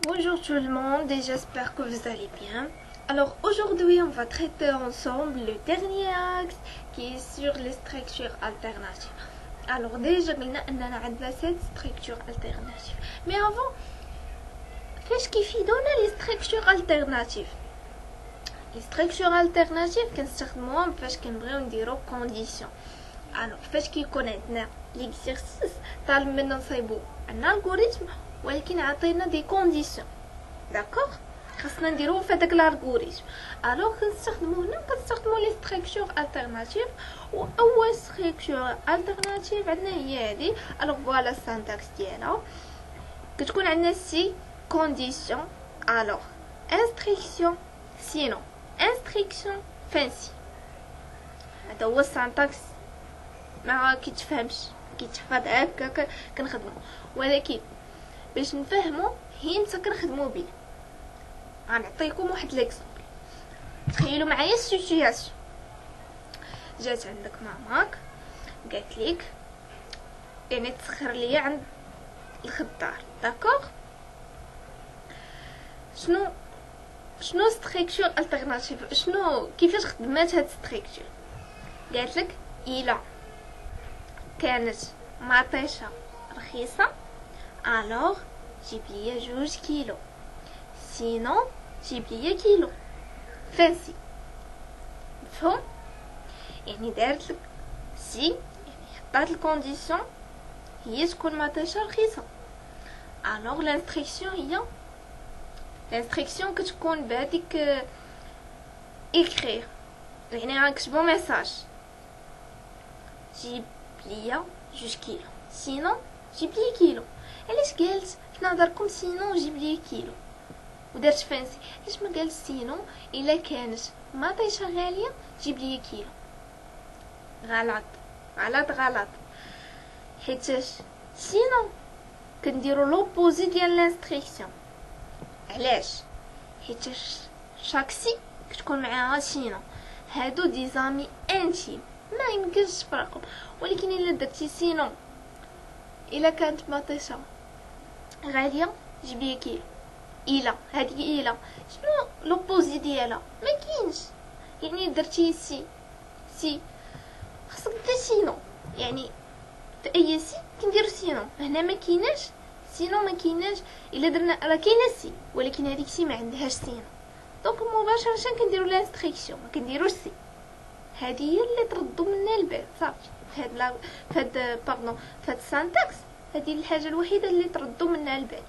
Bonjour tout le monde et j'espère que vous allez bien. Alors aujourd'hui on va traiter ensemble le dernier axe qui est sur les structures alternatives. Alors déjà قلنا اننا عندنا 7 structures alternatives. Mais avant فاش كيفيدونا les structures alternatives؟ les structures alternatives كنستخدموهم فاش كنبغيو نديرو condition. Alors فاش كيكون عندنا l'exercice طالب منا نصايبو ان الغوريثم ولكن عطينا دي كونديسيون، داكوغ خاصنا نديروه في هذاك الالغوريثم. الوغ كنستخدمو هنا لي ستركتور التيرناتيف، واول ستركتور التيرناتيف عندنا هي هذه. الوغ فوالا السانتاكس ديالها كتكون عندنا سي كونديسيون، الوغ انستركسيون سينو انستركسيون فانسي. هذا هو السانتاكس، ما كيتفهمش كيتحفظ هكا كنخدمو، ولكن باش نفهمو هينت كنخدمو بيه. غنعطيكم واحد ليكزامبل. تخيلوا معايا السيتوياسيون، جات عندك ماماك قالت لك يعني تسخر ليا عند الخضار، داكوغ. شنو ستركتور التيرناتيف، شنو كيفاش خدمات هاد ستركتور؟ قالت لك الا كانت مطيشه رخيصه الوغ جيب ليا 2 كيلو، سينو جيب ليا كيلو فانسي. مفهوم؟ يعني دارت لك سي، يعني حطات الكونديسيون هي تكون مطيشه رخيصه. الوغ لانستركسيون هي لانستركسيون كتكون بهاديك اكرير، يعني غنكتبو ميساج جيب ليا 2 كيلو سينو جيب لي كيلو. علاش قالت في نظركم سينو جيب لي كيلو ودارت فانسي؟ علاش ما قالت سينو الا كانت مطيشه غاليه جيب لي كيلو؟ غلط غلط غلط، حيتاش سينو كنديرو لوبوزي ديال لانستركسيون. علاش؟ حيتاش شاك سي كتكون معاها سينو، هادو دي زامي انتيم ما يمكنش تفرقهم. ولكن الا درتي سينو الا كانت مطيشه غاليه جيب لي كيلو، الا هذه الا شنو لوبوزي ديالها؟ ما كاينش. يعني درتي سي خاصك دير سينو، يعني في اي سي كنديرو سينو. هنا ما كايناش سينو، ما كايناش. الا درنا راه كاينه سي ولكن هذيك سي ما عندهاش سينو، دونك مباشره كنديرو لانستركسيون ما كنديروش سي. هذه هي اللي تردو منا البال صافي. فهاد السانتاكس هذه الحاجه الوحيده اللي تردو منها البال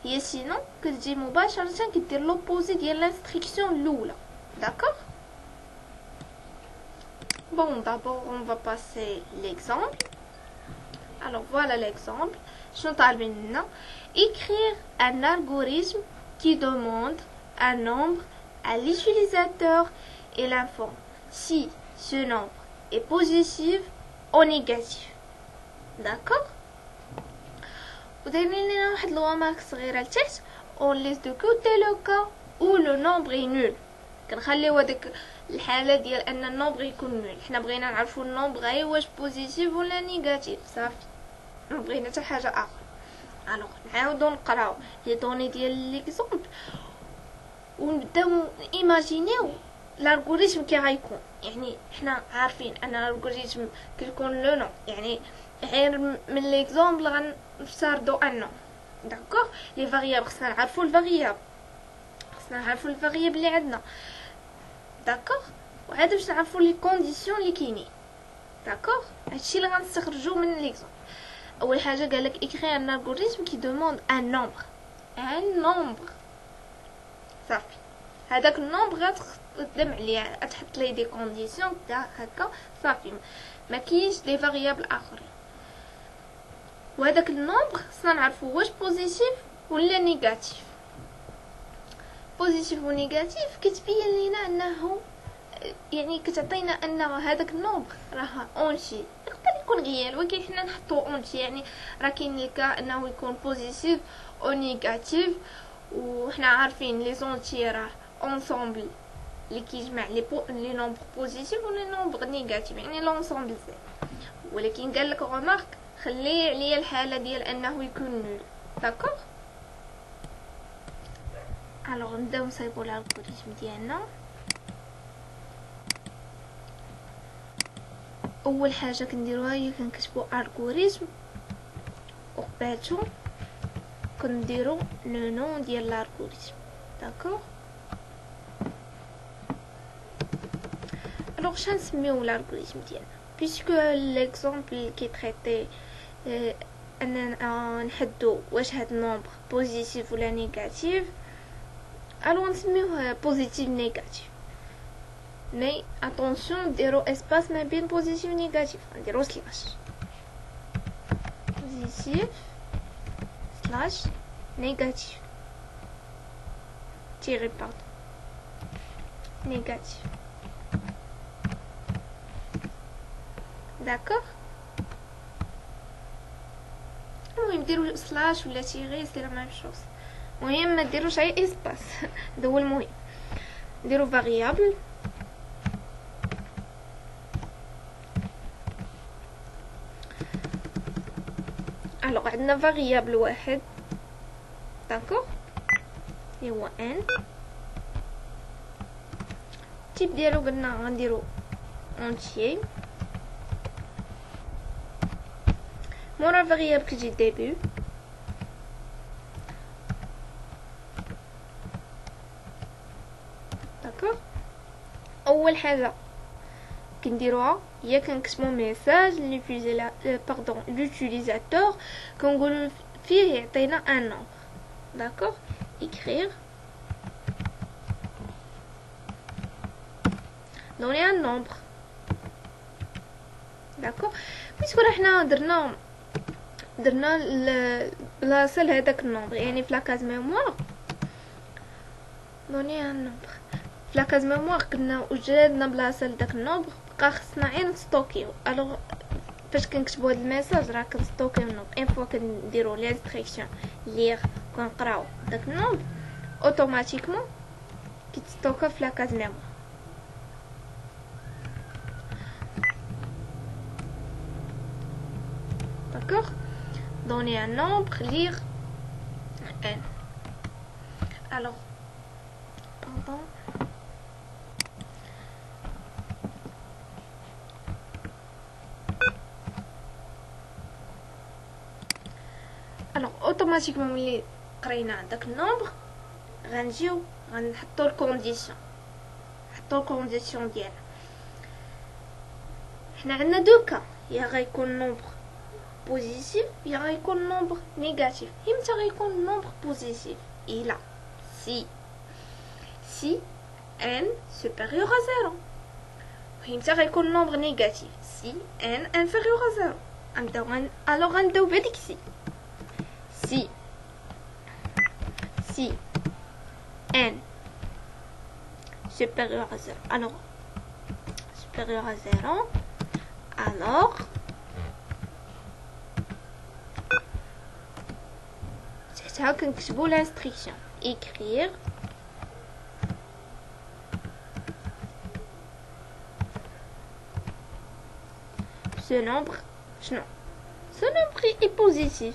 هي سينو كتجي مباشره كدير لوبوزي ديال لانستركسيون الاولى، داكوغ. Bon, d'abord on va passer l'exemple. Alors voilà l'exemple. شنو طالبين لنا؟ écrire un algorithme qui demande un nombre à l'utilisateur et l'informe si ce nombre est positif ou négatif, d'accord. ودايرين لنا واحد الواماك صغيره لتحت on laisse de côté le cas où le nombre est nul. كنخليو هذيك الحاله ديال ان النومبر يكون نول. حنا بغينا نعرفو النومبر غير واش بوزيتيف ولا نيجاتيف، صافي ما بغينا حتى حاجه اخرى. الوغ نعاودو نقراو لي دوني ديال ليكزامبل ونبداو ايماجينيو الالغوريثم كي غيكون. يعني حنا عارفين ان الالغوريثم كيكون لو نو، يعني غير من ليكزامبل غنفترضو انه داكوغ لي فاريابل خصنا نعرفو الفاريابل، خصنا نعرفو الفاريابل اللي عندنا، داكوغ. وعاد باش نعرفو لي كونديسيون اللي كاينين، داكوغ. هادشي اللي غنستخرجو من ليكزامبل. اول حاجه قالك اكري ان الغوريثم كي دوموند ان نومبر صافي. هذاك النومبر غتخدم عليه، تحط ليه دي كونديسيون هكا صافي، ما كاينش دي فاريابل اخرين. وهذاك النومبر خصنا نعرفو واش بوزيتيف ولا نيجاتيف. بوزيتيف ونيجاتيف كتبين لينا انه يعني كتعطينا ان هذاك النومبر راه اونشي، يقدر يكون غيال ولكن حنا نحطو اونشي. يعني راه كاين لك انه يكون بوزيتيف او نيجاتيف، وحنا عارفين لي زونتي راه اونسومبل اللي كيجمع لي نومبر بوزيتيف ولي نومبر نيجاتيف، يعني لونسومبل زي. ولكن قال لك غمارك خلي عليا الحاله ديال انه يكون نول، داكوغ. الوغ نبداو نصايبو الالغوريثم ديالنا. اول حاجه كنديروها هي كنكتبو الغوريثم وقبالتو كنديرو لو نون ديال الالغوريثم. داكوغ. الوغ شنو نسميو الالغوريثم ديالنا puisque l'exemple qui est traité اننا نحدو واش هاد النومبر بوزيتيف ولا نيجاتيف. الوغ نسميوه بوزيتيف نيجاتيف. مي اتونسيون ديرو اسباس ما بين بوزيتيف نيجاتيف. نديرو سلاش بوزيتيف سلاش نيجاتيف تيري باردون نيجاتيف. داكوغ. المهم ديرو سلاش ولا تيغي سي لا ميم شوز. المهم ما ديروش اي اسباس. هذا هو المهم. نديرو فاريابل الوغ عندنا فاريابل واحد. داكوغ اللي هو ان. التيب ديالو قلنا غنديرو اونتيي. مورا الفاريابل كتجي ديبي. داكوغ. اول حاجه كنديروها هي كنكتبو ميساج لوتيليزاتور كنقولو فيه يعطينا ان نومبر. داكوغ. écrire donner un nombre. داكوغ. بيسكو حنا درنا بلاصه لهداك النومبر يعني في لاكاز ميموار. دوني ان نومبر في لاكاز ميموار كنا وجدنا بلاصه لداك النومبر بقى خصنا غير نستوكيو. الوغ فاش كنكتبوا هاد الميساج راه كنستوكيو النومبر. ان فوا كنديروا لي انستركسيون لير كنقراو داك النومبر اوتوماتيكمون كيتستوكا في لاكاز ميموار. D'accord. Donner un nombre, lire n. Alors, pardon. Alors, automatiquement, ملي قرينا داك النومبر غنجيو غنحطو الكونديسيون. نحطو الكونديسيون ديالها. حنا عندنا دو كا، يا غيكون نومبر بوزيتيف يا غيكون نومبر نيجاتيف. امتى غيكون نومبر بوزيتيف؟ الى سي n supérieur à 0. وامتى غيكون نومبر نيجاتيف؟ سي n inférieur à 0. الوغ غنبداو بهاديك سي n supérieur à 0. alors supérieur à 0 alors ça كنكتبوا l'instruction écrire ce nombre ce nombre est positif.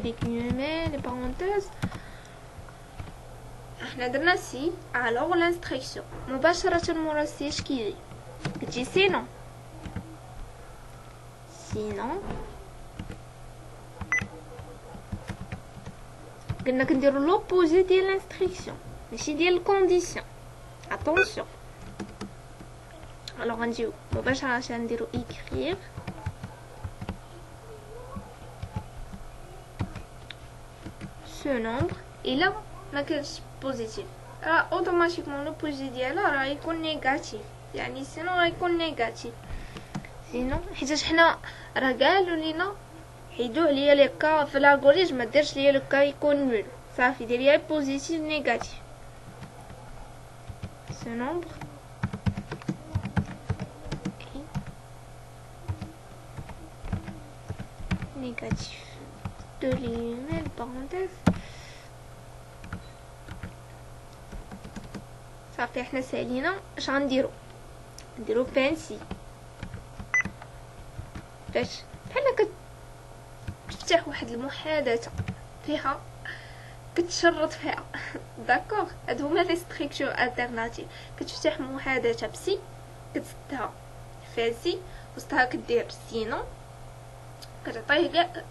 les guillemets, les parenthèses. احنا درنا سي alors l'instruction مباشرة مورا سي اش كيجي؟ كتجي sinon قلنا كنديرو لوبوزي ديال l'instruction ماشي ديال الكونديسيون. attention. alors غنجيو مباشرة نديرو écrire ce nombre et là ما كانش بوزيتيف راه اوتوماتيكمون لو بوزي ديالها راه يكون نيجاتيف يعني سينو غيكون نيجاتيف سينو حيت حنا راه قالوا لينا حيدوا عليا لي كا في الالغوريثم ما ديرش ليا لو كا يكون نول صافي دير ليا بوزيتيف نيجاتيف ce nombre négatif de lignes parenthèse صافي حنا سالينا. اش غنديرو؟ نديرو فانسي باش بحال كتفتح واحد المحادثه فيها كتشرط فيها. داكوغ، هادو هما لي ستركتور التيرناتيف. كتفتح محادثه بسي كتسدها فانسي، وسطها كدير سينو، كتعطيه كاع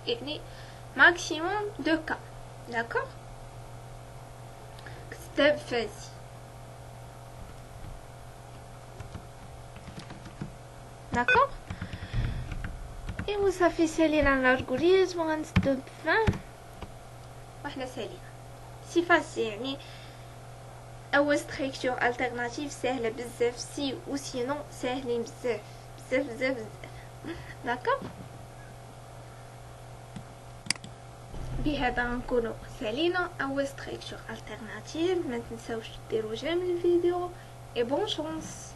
يعني ماكسيموم دو كا. داكوغ، كتسدها بفانسي. داكوغ، ايوا صافي سالينا الالغوريزم وغنسدو بفان وحنا سالينا. سي فاسي يعني اول ستركتور التيرناتيف سهله بزاف، سي و سينو ساهلين بزاف بزاف بزاف بزاف. داكوغ، بهذا نكونوا سالينا اول ستركتور التيرناتيف. ما تنساوش ديروا جيم للفيديو، et bonne chance.